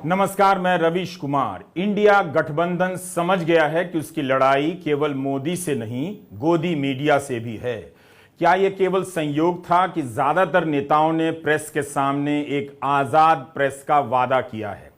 नमस्कार, मैं रवीश कुमार। इंडिया गठबंधन समझ गया है कि उसकी लड़ाई केवल मोदी से नहीं, गोदी मीडिया से भी है। क्या यह केवल संयोग था कि ज्यादातर नेताओं ने प्रेस के सामने एक आजाद प्रेस का वादा किया है?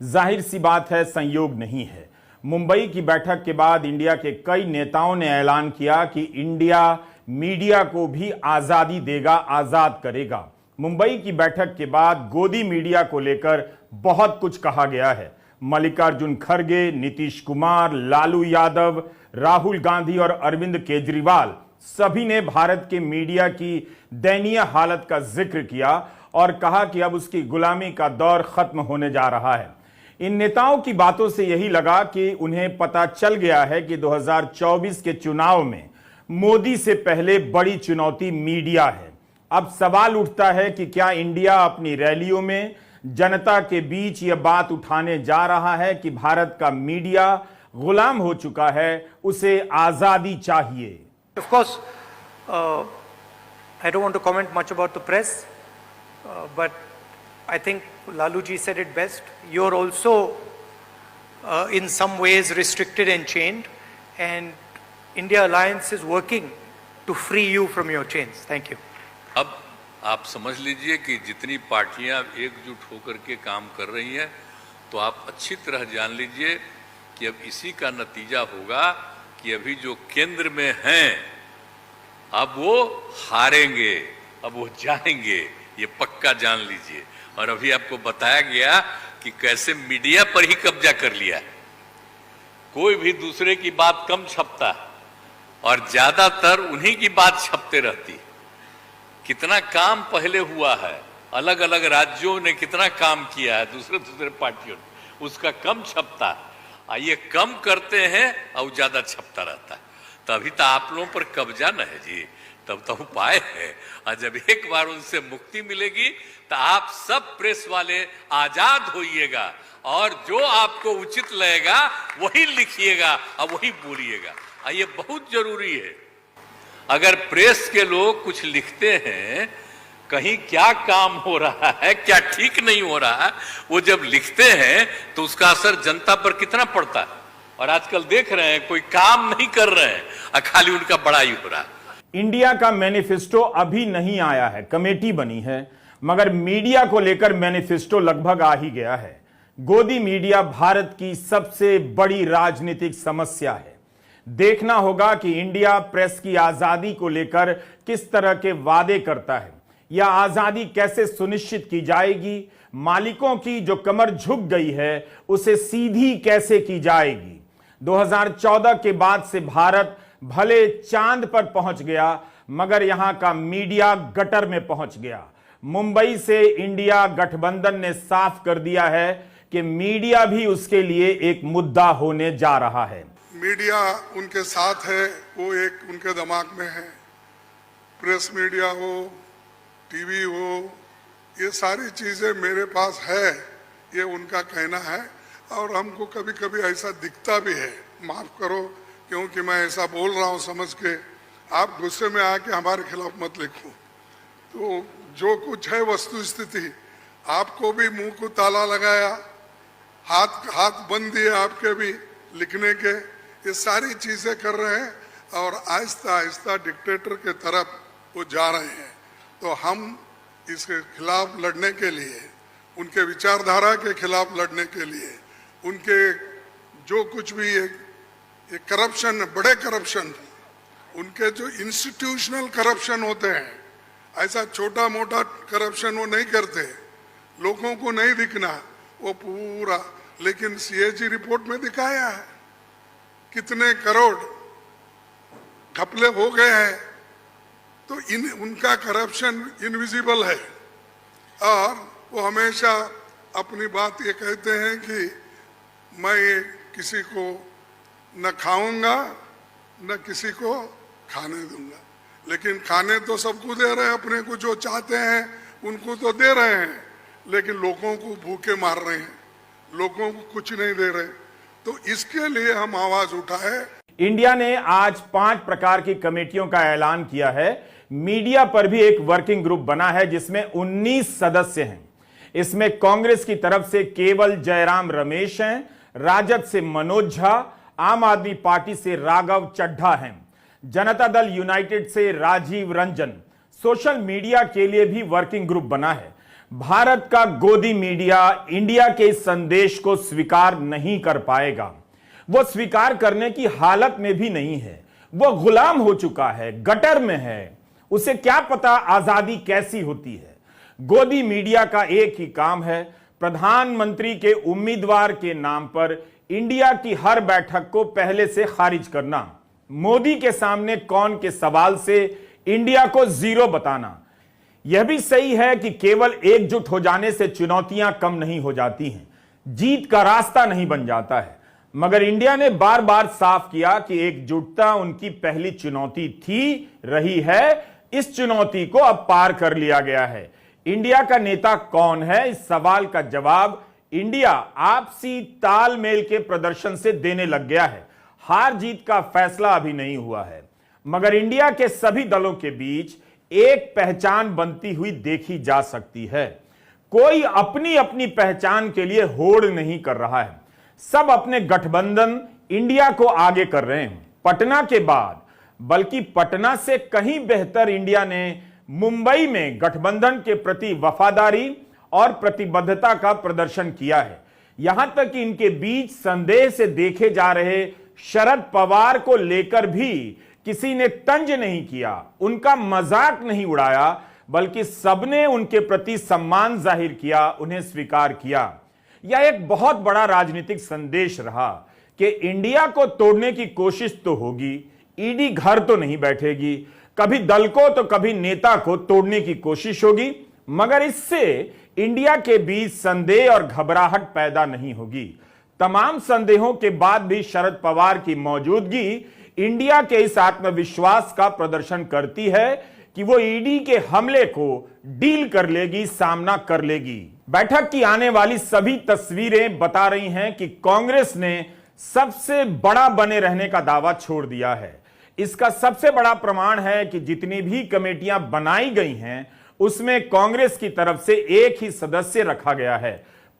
जाहिर सी बात है, संयोग नहीं है। मुंबई की बैठक के बाद इंडिया के कई नेताओं ने ऐलान किया कि इंडिया मीडिया को भी आजादी देगा, आजाद करेगा। मुंबई की बैठक के बाद गोदी मीडिया को लेकर बहुत कुछ कहा गया है। मल्लिकार्जुन खड़गे, नीतीश कुमार, लालू यादव, राहुल गांधी और अरविंद केजरीवाल सभी ने भारत के मीडिया की दयनीय हालत का जिक्र किया और कहा कि अब उसकी गुलामी का दौर खत्म होने जा रहा है। इन नेताओं की बातों से यही लगा कि उन्हें पता चल गया है कि 2024 के चुनाव में मोदी से पहले बड़ी चुनौती मीडिया है। अब सवाल उठता है कि क्या इंडिया अपनी रैलियों में जनता के बीच यह बात उठाने जा रहा है कि भारत का मीडिया गुलाम हो चुका है, उसे आजादी चाहिए। Of course, I don't want to comment much about the press, but I think Lalu ji said it best. You're also in some ways restricted and chained, and India Alliance is working to free you from your chains. Thank you. अब आप समझ लीजिए कि जितनी पार्टियां एकजुट होकर के काम कर रही हैं, तो आप अच्छी तरह जान लीजिए कि अब इसी का नतीजा होगा कि अभी जो केंद्र में हैं, अब वो हारेंगे, अब वो जाएंगे, ये पक्का जान लीजिए। और अभी आपको बताया गया कि कैसे मीडिया पर ही कब्जा कर लिया है। कोई भी दूसरे की बात कम छपता है और ज्यादातर उन्हीं की बात छपते रहती है। कितना काम पहले हुआ है, अलग अलग राज्यों ने कितना काम किया है, दूसरे पार्टियों ने, उसका कम छपता है। ये कम करते हैं और ज्यादा छपता रहता है। तभी तो आप लोगों पर कब्जा न है जी, तब तो उपाय है। और जब एक बार उनसे मुक्ति मिलेगी तो आप सब प्रेस वाले आजाद होइएगा और जो आपको उचित लगेगा वही लिखिएगा और वही बोलिएगा। ये बहुत जरूरी है। अगर प्रेस के लोग कुछ लिखते हैं, कहीं क्या काम हो रहा है, क्या ठीक नहीं हो रहा है, वो जब लिखते हैं तो उसका असर जनता पर कितना पड़ता है। और आजकल देख रहे हैं कोई काम नहीं कर रहे हैं, खाली उनका बड़ाई हो रहा है। इंडिया का मैनिफेस्टो अभी नहीं आया है, कमेटी बनी है, मगर मीडिया को लेकर मैनिफेस्टो लगभग आ ही गया है। गोदी मीडिया भारत की सबसे बड़ी राजनीतिक समस्या है। देखना होगा कि इंडिया प्रेस की आजादी को लेकर किस तरह के वादे करता है। यह आजादी कैसे सुनिश्चित की जाएगी, मालिकों की जो कमर झुक गई है उसे सीधी कैसे की जाएगी। 2014 के बाद से भारत भले चांद पर पहुंच गया, मगर यहां का मीडिया गटर में पहुंच गया। मुंबई से इंडिया गठबंधन ने साफ कर दिया है कि मीडिया भी उसके लिए एक मुद्दा होने जा रहा है। मीडिया उनके साथ है, वो एक उनके दिमाग में है। प्रेस मीडिया हो, टीवी हो, ये सारी चीज़ें मेरे पास है, ये उनका कहना है। और हमको कभी कभी ऐसा दिखता भी है, माफ़ करो क्योंकि मैं ऐसा बोल रहा हूँ समझ के, आप गुस्से में आके हमारे खिलाफ मत लिखो। तो जो कुछ है वस्तु स्थिति, आपको भी मुंह को ताला लगाया, हाथ बंद दिए आपके भी लिखने के, ये सारी चीजें कर रहे हैं और आहिस्ता आहिस्ता डिक्टेटर के तरफ वो जा रहे हैं। तो हम इसके खिलाफ लड़ने के लिए, उनके विचारधारा के खिलाफ लड़ने के लिए, उनके जो कुछ भी एक करप्शन, बड़े करप्शन, उनके जो इंस्टीट्यूशनल करप्शन होते हैं, ऐसा छोटा मोटा करप्शन वो नहीं करते, लोगों को नहीं दिखना वो पूरा। लेकिन सीएजी रिपोर्ट में दिखाया है कितने करोड़ घपले हो गए हैं। तो उनका करप्शन इनविजिबल है और वो हमेशा अपनी बात ये कहते हैं कि मैं किसी को न खाऊंगा न किसी को खाने दूंगा। लेकिन खाने तो सबको दे रहे हैं, अपने को जो चाहते हैं उनको तो दे रहे हैं, लेकिन लोगों को भूखे मार रहे हैं, लोगों को कुछ नहीं दे रहे। तो इसके लिए हम आवाज उठाए। इंडिया ने आज 5 प्रकार की कमेटियों का ऐलान किया है। मीडिया पर भी एक वर्किंग ग्रुप बना है जिसमें 19 सदस्य हैं। इसमें कांग्रेस की तरफ से केवल जयराम रमेश हैं, राजद से मनोज झा, आम आदमी पार्टी से राघव चड्ढा हैं, जनता दल यूनाइटेड से राजीव रंजन। सोशल मीडिया के लिए भी वर्किंग ग्रुप बना है। भारत का गोदी मीडिया इंडिया के इस संदेश को स्वीकार नहीं कर पाएगा। वो स्वीकार करने की हालत में भी नहीं है। वो गुलाम हो चुका है, गटर में है। उसे क्या पता आजादी कैसी होती है। गोदी मीडिया का एक ही काम है, प्रधानमंत्री के उम्मीदवार के नाम पर इंडिया की हर बैठक को पहले से खारिज करना, मोदी के सामने कौन के सवाल से इंडिया को जीरो बताना। यह भी सही है कि केवल एकजुट हो जाने से चुनौतियां कम नहीं हो जाती हैं, जीत का रास्ता नहीं बन जाता है। मगर इंडिया ने बार बार साफ किया कि एकजुटता उनकी पहली चुनौती थी, रही है। इस चुनौती को अब पार कर लिया गया है। इंडिया का नेता कौन है, इस सवाल का जवाब इंडिया आपसी तालमेल के प्रदर्शन से देने लग गया है। हार जीत का फैसला अभी नहीं हुआ है, मगर इंडिया के सभी दलों के बीच एक पहचान बनती हुई देखी जा सकती है। कोई अपनी अपनी पहचान के लिए होड़ नहीं कर रहा है। सब अपने गठबंधन इंडिया को आगे कर रहे हैं। पटना के बाद, बल्कि पटना से कहीं बेहतर इंडिया ने मुंबई में गठबंधन के प्रति वफादारी और प्रतिबद्धता का प्रदर्शन किया है। यहां तक कि इनके बीच संदेह से देखे जा रहे शरद पवार को लेकर भी किसी ने तंज नहीं किया, उनका मजाक नहीं उड़ाया, बल्कि सबने उनके प्रति सम्मान जाहिर किया, उन्हें स्वीकार किया। यह एक बहुत बड़ा राजनीतिक संदेश रहा कि इंडिया को तोड़ने की कोशिश तो होगी, ईडी घर तो नहीं बैठेगी, कभी दल को तो कभी नेता को तोड़ने की कोशिश होगी, मगर इससे इंडिया के बीच संदेह और घबराहट पैदा नहीं होगी। तमाम संदेहों के बाद भी शरद पवार की मौजूदगी इंडिया के इस आत्मविश्वास का प्रदर्शन करती है कि वो ईडी के हमले को डील कर लेगी, सामना कर लेगी। बैठक की आने वाली सभी तस्वीरें बता रही हैं कि कांग्रेस ने सबसे बड़ा बने रहने का दावा छोड़ दिया है। इसका सबसे बड़ा प्रमाण है कि जितनी भी कमेटियां बनाई गई हैं, उसमें कांग्रेस की तरफ से एक ही सदस्य रखा गया है।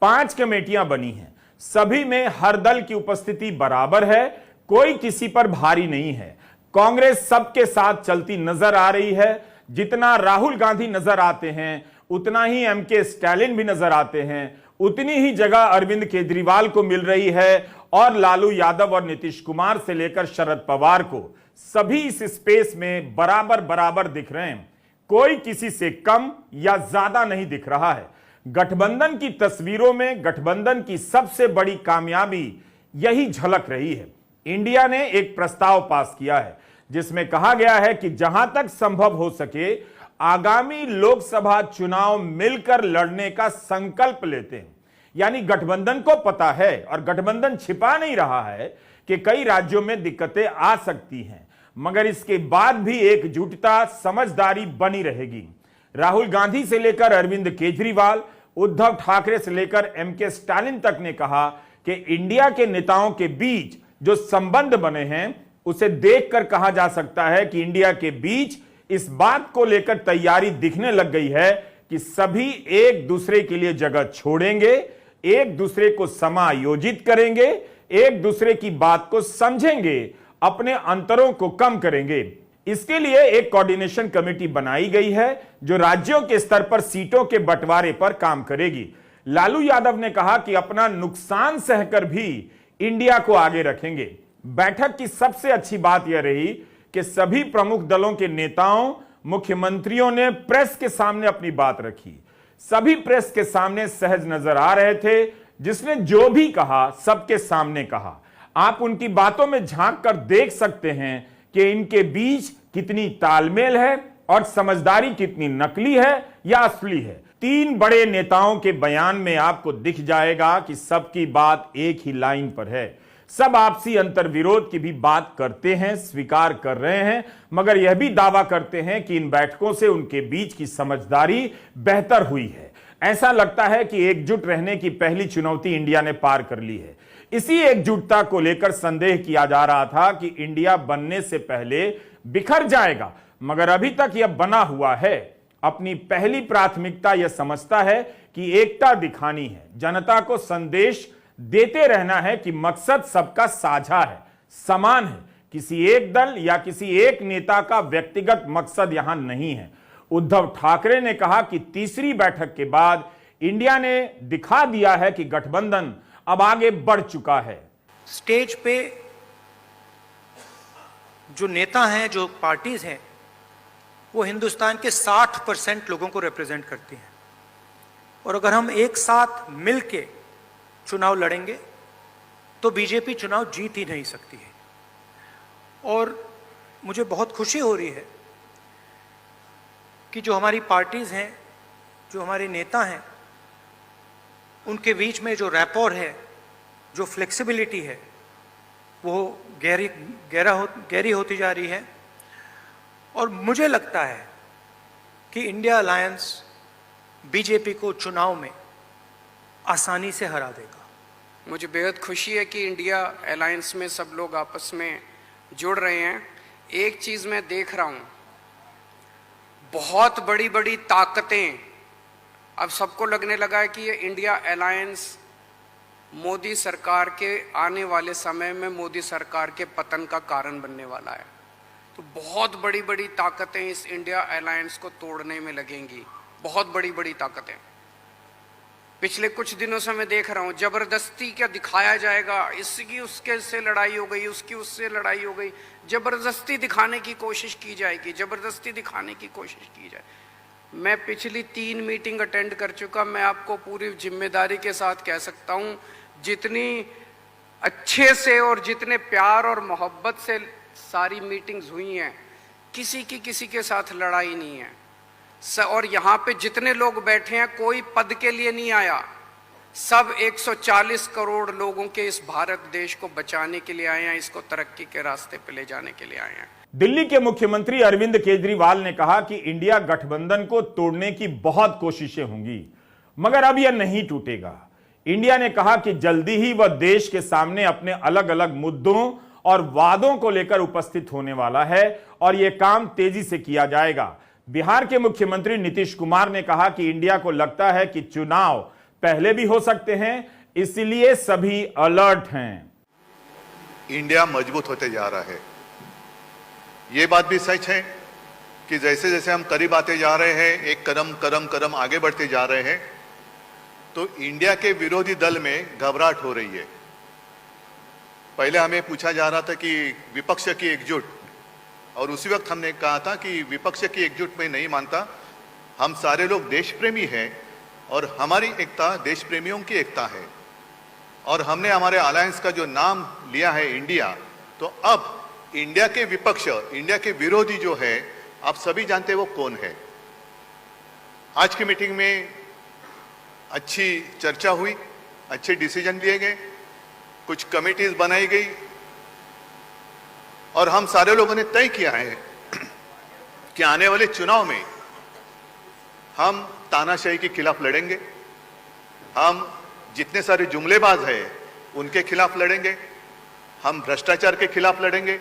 5 कमेटियां बनी हैं, सभी में हर दल की उपस्थिति बराबर है, कोई किसी पर भारी नहीं है। कांग्रेस सबके साथ चलती नजर आ रही है। जितना राहुल गांधी नजर आते हैं, उतना ही एमके स्टैलिन भी नजर आते हैं, उतनी ही जगह अरविंद केजरीवाल को मिल रही है और लालू यादव और नीतीश कुमार से लेकर शरद पवार को सभी इस स्पेस में बराबर बराबर दिख रहे हैं। कोई किसी से कम या ज्यादा नहीं दिख रहा है। गठबंधन की तस्वीरों में गठबंधन की सबसे बड़ी कामयाबी यही झलक रही है। इंडिया ने एक प्रस्ताव पास किया है जिसमें कहा गया है कि जहां तक संभव हो सके आगामी लोकसभा चुनाव मिलकर लड़ने का संकल्प लेते हैं। यानी गठबंधन को पता है और गठबंधन छिपा नहीं रहा है कि कई राज्यों में दिक्कतें आ सकती हैं, मगर इसके बाद भी एकजुटता, समझदारी बनी रहेगी। राहुल गांधी से लेकर अरविंद केजरीवाल, उद्धव ठाकरे से लेकर एमके स्टालिन तक ने कहा कि इंडिया के नेताओं के बीच जो संबंध बने हैं, उसे देखकर कहा जा सकता है कि इंडिया के बीच इस बात को लेकर तैयारी दिखने लग गई है कि सभी एक दूसरे के लिए जगह छोड़ेंगे, एक दूसरे को समायोजित करेंगे, एक दूसरे की बात को समझेंगे, अपने अंतरों को कम करेंगे। इसके लिए एक कोऑर्डिनेशन कमेटी बनाई गई है जो राज्यों के स्तर पर सीटों के बंटवारे पर काम करेगी। लालू यादव ने कहा कि अपना नुकसान सहकर भी इंडिया को आगे रखेंगे। बैठक की सबसे अच्छी बात यह रही कि सभी प्रमुख दलों के नेताओं, मुख्यमंत्रियों ने प्रेस के सामने अपनी बात रखी। सभी प्रेस के सामने सहज नजर आ रहे थे। जिसने जो भी कहा सबके सामने कहा। आप उनकी बातों में झांक कर देख सकते हैं कि इनके बीच कितनी तालमेल है और समझदारी कितनी नकली है या असली है। 3 बड़े नेताओं के बयान में आपको दिख जाएगा कि सबकी बात एक ही लाइन पर है। सब आपसी अंतर्विरोध की भी बात करते हैं, स्वीकार कर रहे हैं, मगर यह भी दावा करते हैं कि इन बैठकों से उनके बीच की समझदारी बेहतर हुई है। ऐसा लगता है कि एकजुट रहने की पहली चुनौती इंडिया ने पार कर ली है। इसी एकजुटता को लेकर संदेह किया जा रहा था कि इंडिया बनने से पहले बिखर जाएगा, मगर अभी तक यह बना हुआ है। अपनी पहली प्राथमिकता यह समझता है कि एकता दिखानी है, जनता को संदेश देते रहना है कि मकसद सबका साझा है, समान है, किसी एक दल या किसी एक नेता का व्यक्तिगत मकसद यहां नहीं है। उद्धव ठाकरे ने कहा कि तीसरी बैठक के बाद इंडिया ने दिखा दिया है कि गठबंधन अब आगे बढ़ चुका है। स्टेज पे जो नेता हैं, जो पार्टीज हैं, वो हिंदुस्तान के 60% लोगों को रिप्रेजेंट करती हैं। और अगर हम एक साथ मिलके चुनाव लड़ेंगे तो बीजेपी चुनाव जीत ही नहीं सकती है। और मुझे बहुत खुशी हो रही है कि जो हमारी पार्टीज हैं, जो हमारे नेता हैं, उनके बीच में जो रैपोर है, जो फ्लेक्सिबिलिटी है, वो गहरी होती जा रही है। और मुझे लगता है कि इंडिया अलायंस बीजेपी को चुनाव में आसानी से हरा देगा। मुझे बेहद खुशी है कि इंडिया अलायंस में सब लोग आपस में जुड़ रहे हैं। एक चीज़ मैं देख रहा हूँ, बहुत बड़ी बड़ी ताकतें, अब सबको लगने लगा है कि ये इंडिया अलायंस मोदी सरकार के आने वाले समय में मोदी सरकार के पतन का कारण बनने वाला है। तो बहुत बड़ी बड़ी ताकतें इस इंडिया अलायंस को तोड़ने में लगेंगी, बहुत बड़ी बड़ी ताकतें। पिछले कुछ दिनों से मैं देख रहा हूँ, जबरदस्ती क्या दिखाया जाएगा, इसकी उसके से लड़ाई हो गई, उसकी उससे लड़ाई हो गई, जबरदस्ती दिखाने की कोशिश की जाएगी, जबरदस्ती दिखाने की कोशिश की जाए। मैं पिछली 3 मीटिंग अटेंड कर चुका, मैं आपको पूरी जिम्मेदारी के साथ कह सकता हूँ, जितनी अच्छे से और जितने प्यार और मोहब्बत से सारी मीटिंग्स हुई हैं, किसी के साथ लड़ाई नहीं है। और यहाँ पे जितने लोग बैठे हैं, कोई पद के लिए नहीं आया, सब 140 करोड़ लोगों के इस भारत देश को बचाने के लिए आए हैं, इसको तरक्की के रास्ते पे ले जाने के लिए आए हैं। दिल्ली के मुख्यमंत्री अरविंद केजरीवाल ने कहा कि इंडिया गठबंधन को तोड़ने की बहुत कोशिशें होंगी, मगर अब यह नहीं टूटेगा। इंडिया ने कहा कि जल्दी ही वह देश के सामने अपने अलग अलग मुद्दों और वादों को लेकर उपस्थित होने वाला है और यह काम तेजी से किया जाएगा। बिहार के मुख्यमंत्री नीतीश कुमार ने कहा कि इंडिया को लगता है कि चुनाव पहले भी हो सकते हैं, इसलिए सभी अलर्ट हैं। इंडिया मजबूत होते जा रहा है, ये बात भी सच है कि जैसे जैसे हम करीब आते जा रहे हैं, एक कदम आगे बढ़ते जा रहे हैं, तो इंडिया के विरोधी दल में घबराहट हो रही है। पहले हमें पूछा जा रहा था कि विपक्ष की एकजुट, और उसी वक्त हमने कहा था कि विपक्ष की एकजुट में नहीं मानता, हम सारे लोग देश प्रेमी हैं और हमारी एकता देश प्रेमियों की एकता है। और हमने हमारे अलायंस का जो नाम लिया है इंडिया, तो अब इंडिया के विपक्ष, इंडिया के विरोधी जो है, आप सभी जानते हैं वो कौन है। आज की मीटिंग में अच्छी चर्चा हुई, अच्छे डिसीजन लिए गए, कुछ कमिटीज बनाई गई और हम सारे लोगों ने तय किया है कि आने वाले चुनाव में हम तानाशाही के खिलाफ लड़ेंगे, हम जितने सारे जुमलेबाज हैं उनके खिलाफ लड़ेंगे, हम भ्रष्टाचार के खिलाफ लड़ेंगे।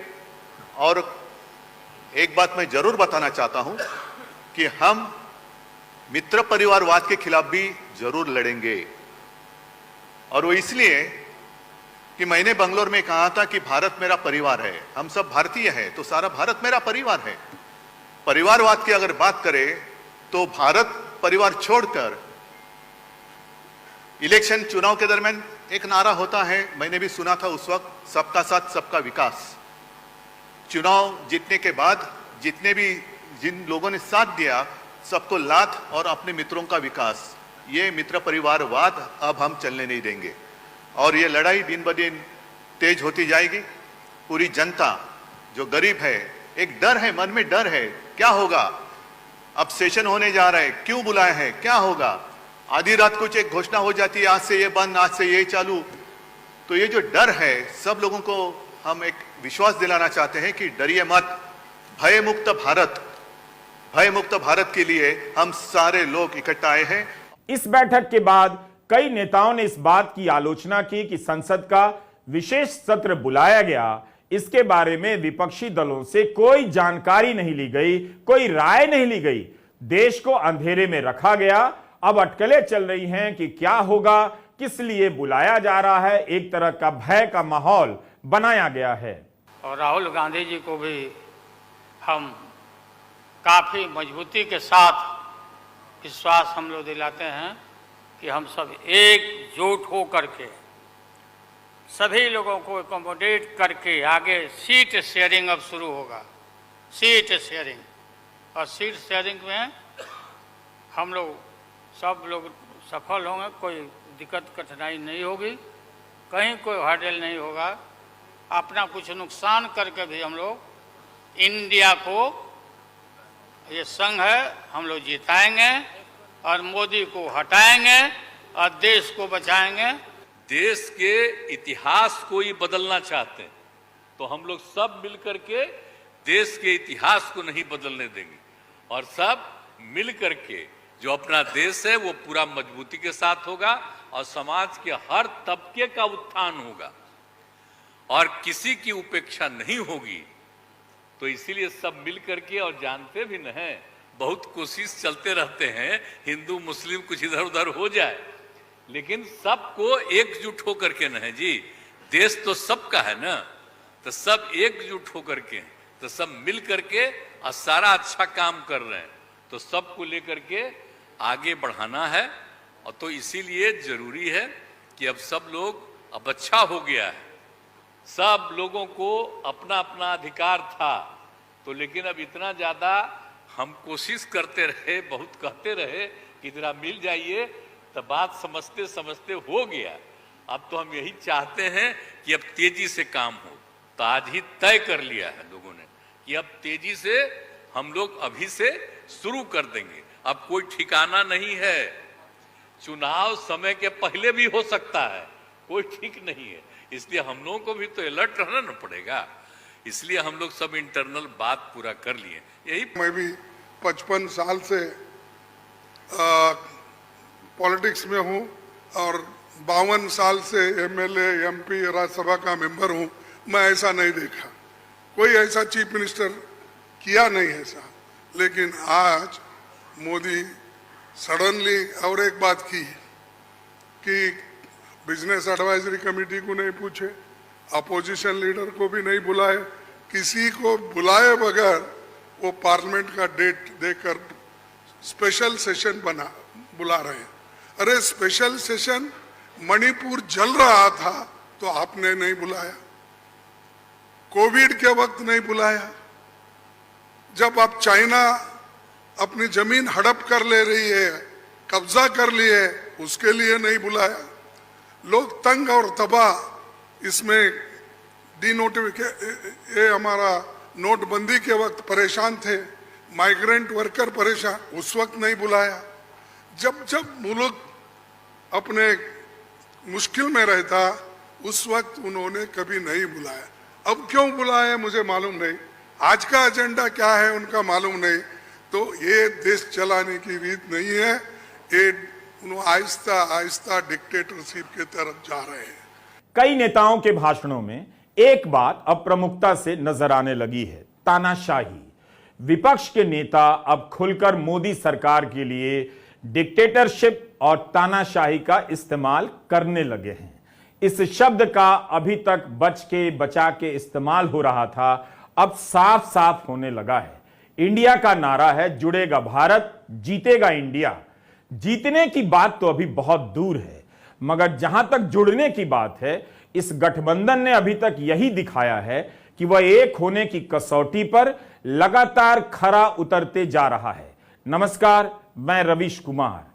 और एक बात मैं जरूर बताना चाहता हूं कि हम मित्र परिवारवाद के खिलाफ भी जरूर लड़ेंगे। और वो इसलिए कि मैंने बंगलोर में कहा था कि भारत मेरा परिवार है, हम सब भारतीय हैं, तो सारा भारत मेरा परिवार है। परिवारवाद की अगर बात करें तो भारत परिवार छोड़कर इलेक्शन चुनाव के दरमियान एक नारा होता है, मैंने भी सुना था उस वक्त, सबका साथ सबका विकास। चुनाव जीतने के बाद जिन लोगों ने साथ दिया, सबको लात और अपने मित्रों का विकास, ये मित्र परिवारवाद अब हम चलने नहीं देंगे। और ये लड़ाई दिन ब दिन तेज होती जाएगी। पूरी जनता जो गरीब है, एक डर है, मन में डर है, क्या होगा, अब सेशन होने जा रहा है, क्यों बुलाया है, क्या होगा, आधी रात कुछ एक घोषणा हो जाती है, आज से ये बंद, आज से ये चालू। तो ये जो डर है, सब लोगों को हम एक विश्वास दिलाना चाहते हैं कि डरिए मत, भय मुक्त भारत के लिए हम सारे लोग इकट्ठा आए हैं। इस बैठक के बाद कई नेताओं ने इस बात की आलोचना की कि संसद का विशेष सत्र बुलाया गया, इसके बारे में विपक्षी दलों से कोई जानकारी नहीं ली गई, कोई राय नहीं ली गई। देश को अंधेरे में रखा गया। अब अटकलें चल रही हैं कि क्या होगा, किस लिए बुलाया जा रहा है। एक तरह का भय का माहौल बनाया गया है। और राहुल गांधी जी को भी हम काफ़ी मजबूती के साथ विश्वास हम लोग दिलाते हैं कि हम सब एकजुट हो करके सभी लोगों को एकोमोडेट करके आगे सीट शेयरिंग अब शुरू होगा। सीट शेयरिंग, और सीट शेयरिंग में हम लोग सब लोग सफल होंगे, कोई दिक्कत कठिनाई नहीं होगी, कहीं कोई हर्डल नहीं होगा। अपना कुछ नुकसान करके भी हम लोग इंडिया को, ये संघ है, हम लोग जिताएंगे और मोदी को हटाएंगे और देश को बचाएंगे। देश के इतिहास को ही बदलना चाहते हैं तो हम लोग सब मिलकर के देश के इतिहास को नहीं बदलने देंगे, और सब मिलकर के जो अपना देश है वो पूरा मजबूती के साथ होगा और समाज के हर तबके का उत्थान होगा और किसी की उपेक्षा नहीं होगी। तो इसीलिए सब मिल करके, और जानते भी न हैं, बहुत कोशिश चलते रहते हैं हिंदू मुस्लिम कुछ इधर उधर हो जाए, लेकिन सबको एकजुट होकर के न है जी, देश तो सबका है ना, तो सब एकजुट होकर के, तो सब मिल करके और सारा अच्छा काम कर रहे हैं, तो सबको लेकर के आगे बढ़ाना है। और तो इसीलिए जरूरी है कि अब सब लोग, अब अच्छा हो गया है, सब लोगों को अपना अपना अधिकार था, तो लेकिन अब इतना ज्यादा हम कोशिश करते रहे, बहुत कहते रहे कि जरा मिल जाइए, तो बात समझते समझते हो गया। अब तो हम यही चाहते हैं कि अब तेजी से काम हो। तो आज ही तय कर लिया है लोगों ने कि अब तेजी से हम लोग अभी से शुरू कर देंगे। अब कोई ठिकाना नहीं है, चुनाव समय के पहले भी हो सकता है, कोई ठीक नहीं है, इसलिए हम लोगों को भी तो अलर्ट रहना न पड़ेगा। इसलिए हम लोग सब इंटरनल बात पूरा कर लिए। यही मैं भी 55 साल से पॉलिटिक्स में हूँ और 52 साल से एमएलए, एमपी, राज्यसभा का मेंबर हूँ। मैं ऐसा नहीं देखा, कोई ऐसा चीफ मिनिस्टर किया नहीं ऐसा। लेकिन आज मोदी सडनली और एक बात की कि बिजनेस एडवाइजरी कमेटी को नहीं पूछे, अपोजिशन लीडर को भी नहीं बुलाए, किसी को बुलाए बगैर वो पार्लियामेंट का डेट देकर स्पेशल सेशन बुला रहे हैं। अरे स्पेशल सेशन, मणिपुर जल रहा था तो आपने नहीं बुलाया, कोविड के वक्त नहीं बुलाया, जब आप चाइना अपनी जमीन हड़प कर ले रही है, कब्जा कर ली है, उसके लिए नहीं बुलाया। लोग तंग और तबाह, इसमें ये हमारा नोटबंदी के वक्त परेशान थे, माइग्रेंट वर्कर परेशान, उस वक्त नहीं बुलाया। जब जब मुल्क अपने मुश्किल में रहता उस वक्त उन्होंने कभी नहीं बुलाया। अब क्यों बुलाया मुझे मालूम नहीं, आज का एजेंडा क्या है उनका मालूम नहीं। तो ये देश चलाने की रीत नहीं है, ये आहिस्ता आहिस्ता डिक्टेटरशिप की तरफ जा रहे हैं। कई नेताओं के भाषणों में एक बात अब प्रमुखता से नजर आने लगी है, तानाशाही। विपक्ष के नेता अब खुलकर मोदी सरकार के लिए डिक्टेटरशिप और तानाशाही का इस्तेमाल करने लगे हैं। इस शब्द का अभी तक बच के बचा के इस्तेमाल हो रहा था, अब साफ साफ होने लगा है। इंडिया का नारा है, जुड़ेगा भारत, जीतेगा इंडिया। जीतने की बात तो अभी बहुत दूर है, मगर जहां तक जुड़ने की बात है, इस गठबंधन ने अभी तक यही दिखाया है कि वह एक होने की कसौटी पर लगातार खरा उतरते जा रहा है। नमस्कार, मैं रवीश कुमार।